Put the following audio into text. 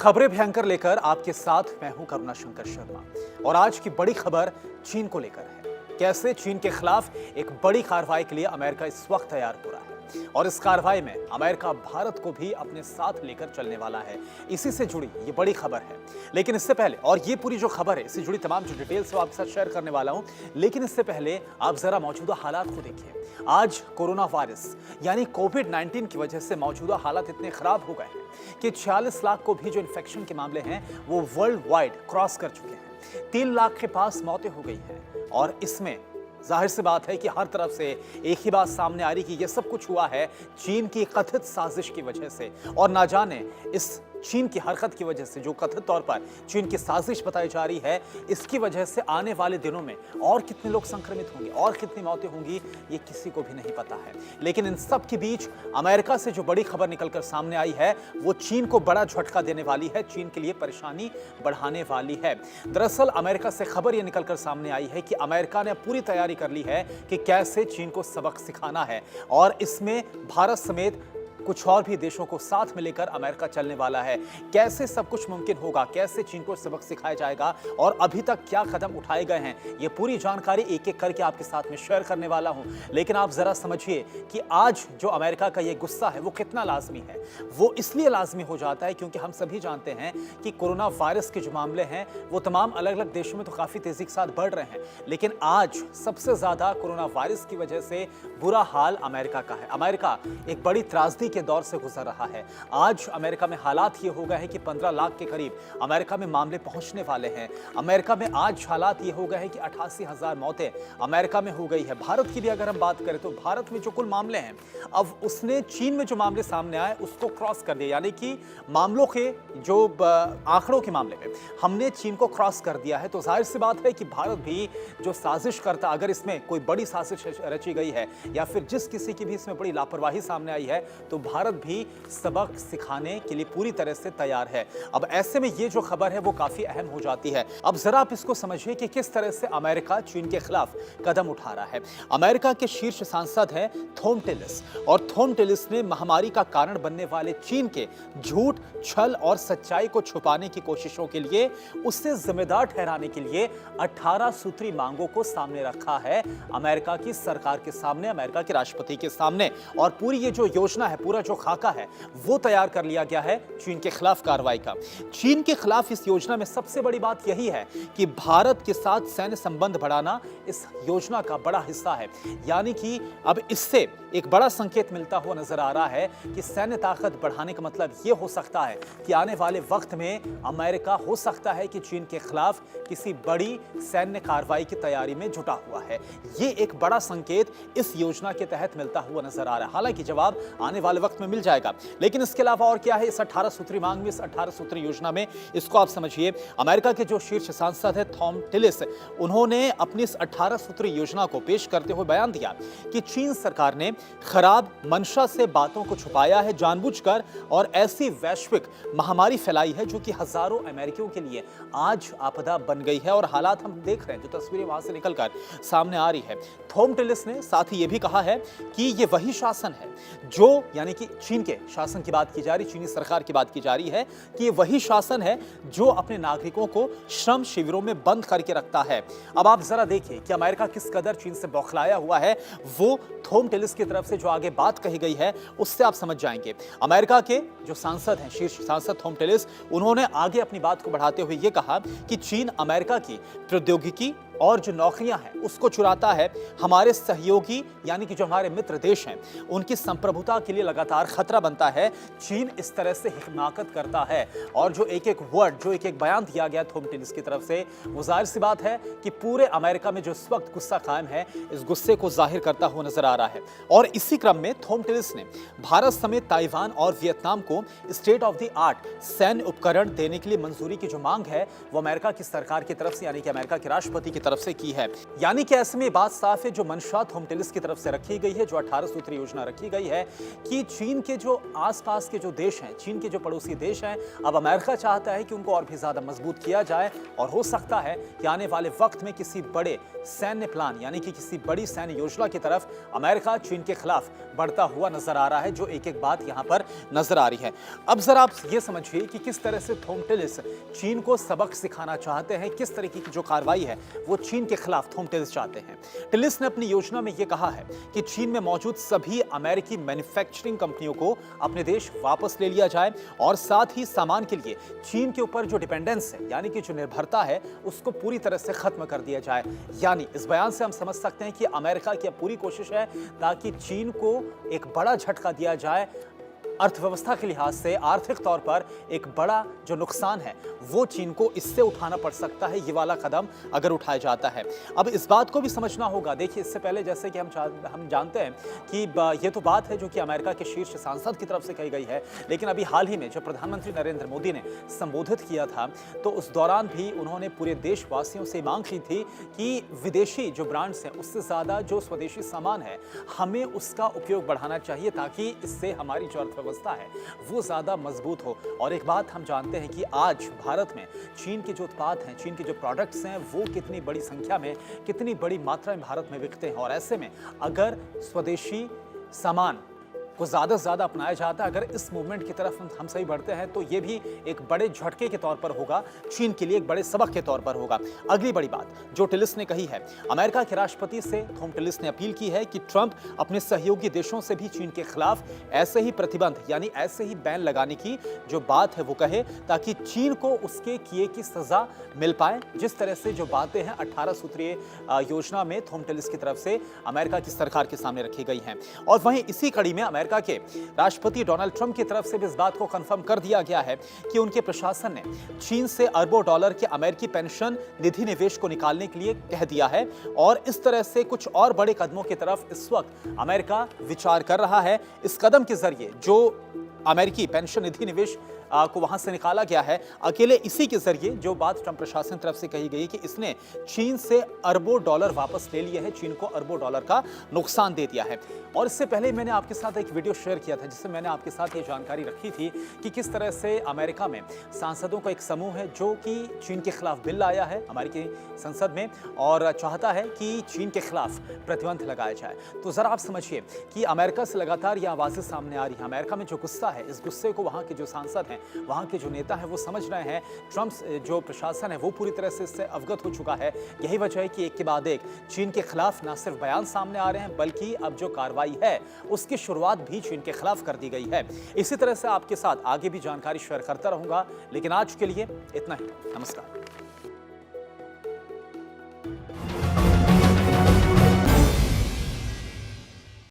खबरें भयंकर लेकर आपके साथ मैं हूं करुणा शंकर शर्मा और आज की बड़ी खबर चीन को लेकर है। कैसे चीन के खिलाफ एक बड़ी कार्रवाई के लिए अमेरिका इस वक्त तैयार हो रहा है और इस कार्रवाई में अमेरिका भारत को भी अपने साथ लेकर चलने वाला है। इसी से जुड़ी ये बड़ी खबर है। लेकिन इससे पहले, और ये पूरी जो खबर है इससे जुड़ी तमाम जो डिटेल्स है वो आपके साथ शेयर करने वाला हूं, लेकिन इससे पहले आप जरा मौजूदा हालात को देखिए। आज कोरोना वायरस यानी कोविड-19 की वजह से मौजूदा हालात इतने खराब हो गए हैं कि 46 लाख को भी जो इन्फेक्शन के मामले हैं वो वर्ल्ड वाइड क्रॉस कर चुके हैं। 3 लाख के पास मौतें हो गई हैं और इसमें जाहिर सी बात है कि हर तरफ से एक ही बात सामने आ रही कि यह सब कुछ हुआ है चीन की कथित साजिश की वजह से। और ना जाने इस चीन की हरकत की वजह से, जो कथित तौर पर चीन की साजिश बताई जा रही है, इसकी वजह से आने वाले दिनों में और कितने लोग संक्रमित होंगे और कितनी मौतें होंगी ये किसी को भी नहीं पता है। लेकिन इन सब के बीच अमेरिका से जो बड़ी खबर निकलकर सामने आई है वो चीन को बड़ा झटका देने वाली है, चीन के लिए परेशानी बढ़ाने वाली है। दरअसल अमेरिका से खबर ये निकलकर सामने आई है कि अमेरिका ने पूरी तैयारी कर ली है कि कैसे चीन को सबक सिखाना है और इसमें भारत समेत कुछ और भी देशों को साथ में लेकर अमेरिका चलने वाला है। कैसे सब कुछ मुमकिन होगा, कैसे चीन को सबक सिखाया जाएगा और अभी तक क्या कदम उठाए गए हैं, ये पूरी जानकारी एक एक करके आपके साथ में शेयर करने वाला हूं। लेकिन आप जरा समझिए कि आज जो अमेरिका का ये गुस्सा है वो कितना लाजमी है। वो इसलिए लाजमी हो जाता है क्योंकि हम सभी जानते हैं कि कोरोना वायरस के जो मामले हैं वो तमाम अलग अलग देशों में तो काफी तेजी के साथ बढ़ रहे हैं, लेकिन आज सबसे ज्यादा कोरोना वायरस की वजह से बुरा हाल अमेरिका का है। अमेरिका एक बड़ी त्रासदी के दौर से गुजर रहा है। आज अमेरिका में हालात ये हो गए हैं कि 15 लाख के करीब अमेरिका में मामले पहुंचने वाले हैं। अमेरिका में आज हालात ये हो गए हैं कि 88,000 मौतें अमेरिका में हो गई है। भारत की भी अगर हम बात करें तो भारत में जो कुल मामले हैं, अब उसने चीन में जो मामले सामने आए उसको क्रॉस कर दिया, यानी कि मामलों के जो आंकड़ों के मामले में हमने चीन को क्रॉस कर दिया है। तो जाहिर सी बात है कि भारत भी जो साजिश करता, अगर इसमें कोई बड़ी साजिश रची गई है या फिर जिस किसी की भी इसमें बड़ी लापरवाही सामने आई है तो भारत भी सबक सिखाने के लिए पूरी तरह से तैयार है। अब ऐसे में ये जो खबर है वो काफी अहम हो जाती है। अब जरा आप इसको समझिए कि किस तरह से अमेरिका चीन के खिलाफ कदम उठा रहा है। अमेरिका के शीर्ष सांसद हैं थॉम टिलिस और थॉम टिलिस ने महामारी का कारण बनने वाले चीन के झूठ, छल और सच्चाई को छुपाने की कोशिशों के लिए, उससे जिम्मेदार ठहराने के लिए 18 सूत्री मांगों को सामने रखा है अमेरिका की सरकार के सामने, अमेरिका के राष्ट्रपति के सामने। और पूरी ये जो योजना है, पूरा जो खाका है वो तैयार कर लिया गया है चीन के खिलाफ कार्रवाई का। चीन के खिलाफ इस योजना में सबसे बड़ी बात यही है कि भारत के साथ सैन्य संबंध बढ़ाना इस योजना का बड़ा हिस्सा है। यानी कि अब इससे एक बड़ा संकेत मिलता हुआ नजर आ रहा है कि सैन्य ताकत बढ़ाने का मतलब यह हो सकता है कि आने वाले वक्त में अमेरिका हो सकता है कि चीन के खिलाफ किसी बड़ी सैन्य कार्रवाई की तैयारी में जुटा हुआ है। यह एक बड़ा संकेत इस योजना के तहत मिलता हुआ नजर आ रहा है। हालांकि जवाब आने वाले वक्त में मिल जाएगा, लेकिन इसके अलावा और क्या है इस 18 सूत्री मांग में, इस 18 सूत्री योजना में, इसको आप समझिए। अमेरिका के जो शीर्ष सांसद है थॉम टिलिस, उन्होंने अपनी इस 18 सूत्री योजना को पेश करते हुए बयान दिया कि चीन सरकार ने खराब मंशा से बातों को छुपाया है जानबूझकर और ऐसी वैश्विक महामारी फैलाई है जो कि हजारों अमेरिकियों के लिए आज आपदा बन गई है। और हालात हम देख रहे हैं, जो तस्वीरें वहां से निकलकर सामने आ रही है। थॉम टिलिस ने साथ ही यह भी कहा है कि यह वही शासन है जो, यानी कि चीन के शासन की बात की जा रही, चीनी सरकार की बात की जा रही है कि ये वही शासन है जो अपने नागरिकों को श्रम शिविरों में बंद करके रखता है। अब आप जरा देखिए कि अमेरिका किस कदर चीन से बौखलाया हुआ है। वो थॉम टिलिस की तरफ से जो आगे बात कही गई है उससे आप समझ जाएंगे। अमेरिका के जो सांसद हैं, शीर्ष सांसद थॉम टिलिस, उन्होंने आगे अपनी बात को बढ़ाते हुए यह कहा कि चीन अमेरिका की प्रौद्योगिकी और जो नौकरियां हैं उसको चुराता है। हमारे सहयोगी यानी कि जो हमारे मित्र देश हैं उनकी संप्रभुता के लिए लगातार खतरा बनता है। चीन इस तरह से हिमाकत करता है और जो एक एक वर्ड, जो एक एक बयान दिया गया थॉम टिलिस की तरफ से, वो जाहिर सी बात है कि पूरे अमेरिका में जो इस वक्त गुस्सा कायम है, इस गुस्से को जाहिर करता हुआ नजर आ रहा है। और इसी क्रम में थॉम टिलिस ने भारत समेत ताइवान और वियतनाम को स्टेट ऑफ द आर्ट सैन्य उपकरण देने के लिए मंजूरी की जो मांग है वो अमेरिका की सरकार की तरफ से, यानी कि अमेरिका के राष्ट्रपति की तरफ से की है। यानी कि ऐसे में बात साफ है, जो मंशा थॉमटिलिस की तरफ से रखी गई है, जो 18 सूत्री योजना रखी गई है कि चीन के जो आसपास के जो देश हैं, चीन के जो पड़ोसी देश हैं, अब अमेरिका चाहता है कि उनको और भी ज्यादा मजबूत किया जाए और हो सकता है कि आने वाले वक्त में किसी बड़े सैन्य प्लान यानी कि किसी बड़ी सैन्य योजना की तरफ अमेरिका चीन के खिलाफ बढ़ता हुआ नजर आ रहा है, जो एक एक बात यहां पर नजर आ रही है। अब जरा आप ये समझिए कि किस तरह से थॉमटिलिस चीन को सबक सिखाना चाहते हैं, किस तरीके की जो कार्रवाई है वो चीन के खिलाफ थॉमटिलिस चाहते हैं। टिलिस ने अपनी योजना में यह कहा है कि चीन में मौजूद सभी अमेरिकी मैन्युफैक्चरिंग कंपनियों को अपने देश वापस ले लिया जाए और साथ ही सामान के लिए चीन के ऊपर जो डिपेंडेंस है यानी कि जो निर्भरता है उसको पूरी तरह से खत्म कर दिया जाए। यानी इस बयान से हम समझ सकते हैं कि अमेरिका की पूरी कोशिश है ताकि चीन को एक बड़ा झटका दिया जाए, अर्थव्यवस्था के लिहाज से आर्थिक तौर पर एक बड़ा जो नुकसान है वो चीन को इससे उठाना पड़ सकता है, ये वाला कदम अगर उठाया जाता है। अब इस बात को भी समझना होगा, देखिए इससे पहले जैसे कि हम जानते हैं कि ये तो बात है जो कि अमेरिका के शीर्ष सांसद की तरफ से कही गई है, लेकिन अभी हाल ही में जब प्रधानमंत्री नरेंद्र मोदी ने संबोधित किया था तो उस दौरान भी उन्होंने पूरे देशवासियों से मांग की थी कि विदेशी जो ब्रांड्स हैं उससे ज़्यादा जो स्वदेशी सामान है हमें उसका उपयोग बढ़ाना चाहिए ताकि इससे हमारी जो अर्थव्यवस्था है वो ज़्यादा मजबूत हो। और एक बात हम जानते हैं कि आज भारत में चीन के जो उत्पाद हैं, चीन के जो प्रोडक्ट्स हैं वो कितनी बड़ी संख्या में, कितनी बड़ी मात्रा में भारत में बिकते हैं। और ऐसे में अगर स्वदेशी सामान को ज़्यादा से ज़्यादा अपनाया जाता है, अगर इस मूवमेंट की तरफ हम सही बढ़ते हैं तो ये भी एक बड़े झटके के तौर पर होगा, चीन के लिए एक बड़े सबक के तौर पर होगा। अगली बड़ी बात जो टिलिस ने कही है, अमेरिका के राष्ट्रपति से थॉमटिलिस ने अपील की है कि ट्रंप अपने सहयोगी देशों से भी चीन के खिलाफ ऐसे ही प्रतिबंध यानी ऐसे ही बैन लगाने की जो बात है वो कहे ताकि चीन को उसके किए की सजा मिल पाए, जिस तरह से जो बातें हैं 18 सूत्रीय योजना में थॉमटिलिस की तरफ से अमेरिका की सरकार के सामने रखी गई हैं। और वहीं इसी कड़ी में अमेरिका के राष्ट्रपति डोनाल्ड ट्रंप की तरफ से भी इस बात को कंफर्म कर दिया गया है कि उनके प्रशासन ने चीन से अरबों डॉलर के अमेरिकी पेंशन निधि निवेश को निकालने के लिए कह दिया है और इस तरह से कुछ और बड़े कदमों की तरफ इस वक्त अमेरिका विचार कर रहा है। इस कदम के जरिए जो अमेरिकी पेंशन निधि निवेश को वहां से निकाला गया है, अकेले इसी के जरिए जो बात ट्रंप प्रशासन तरफ से कही गई कि इसने चीन से अरबों डॉलर वापस ले लिए हैं, चीन को अरबों डॉलर का नुकसान दे दिया है। और इससे पहले मैंने आपके साथ एक वीडियो शेयर किया था जिससे मैंने आपके साथ ये जानकारी रखी थी कि किस तरह से अमेरिका में सांसदों का एक समूह है जो कि चीन के खिलाफ बिल लाया है अमेरिकी संसद में और चाहता है कि चीन के खिलाफ प्रतिबंध लगाया जाए। तो जरा आप समझिए कि अमेरिका से लगातार ये आवाजें सामने आ रही हैं, अमेरिका में जो गुस्सा है इस गुस्से को वहाँ के जो सांसद हैं, वहाँ के जो नेता हैं वो समझ रहे हैं। ट्रंप जो प्रशासन है वो पूरी तरह से इससे अवगत हो चुका है। यही वजह है कि एक के बाद एक चीन के खिलाफ न सिर्फ बयान सामने आ रहे हैं बल्कि अब जो कार्रवाई है उसकी शुरुआत भी चीन के खिलाफ कर दी गई है। इसी तरह से आपके साथ आगे भी जानकारी शेयर करता रहूंगा, लेकिन आज के लिए इतना ही। नमस्कार।